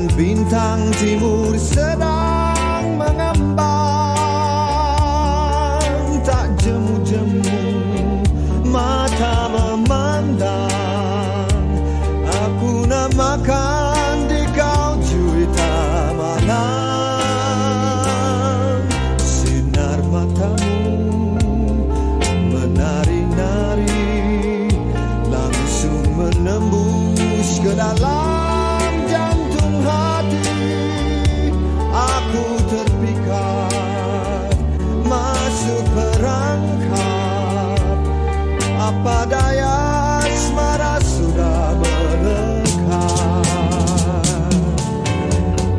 bagaikan bintang timur sedang mengembang. Tak jemu-jemu mata memandang, aku namakan di kau juwita malam. Sinar matamu menari-nari, langsung menembus ke dalam jantung hati. Aku terpikat masuk perangkap, apa daya asmara sudah melekat.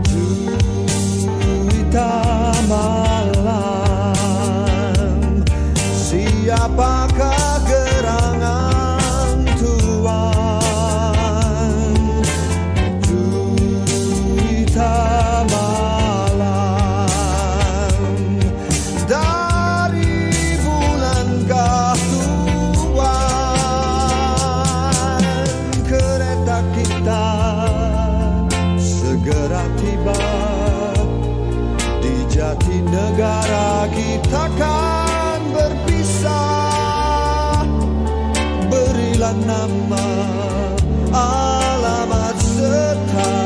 Juwita malam, siapakah gerangan tuan? Juwita malam, dari bulankah tuan? Kereta kita segera tiba di Jatinegara, kita kan berpisah. Berilah nama, alamat serta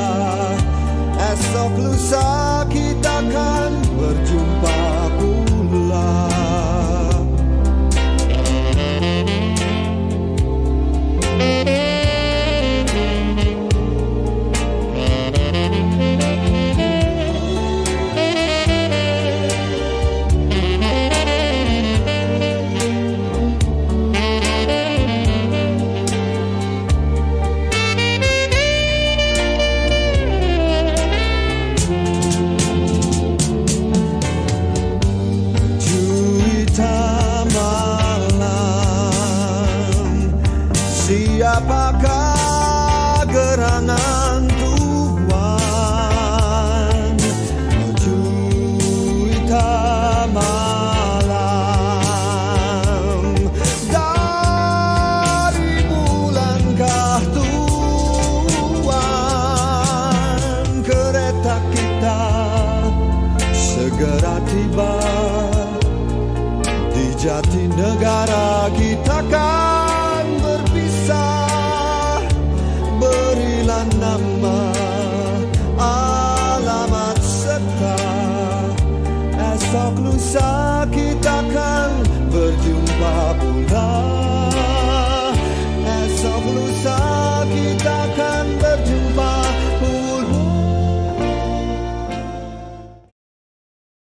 esok lusa kita kan berjumpa pula. Siapakah gerangan tuan? Juwita malam, dari bulankah tuan? Kereta kita segera tiba di Jatinegara, kita kan berpisah. Berilah nama, alamat serta esok lusa kita kan berjumpa.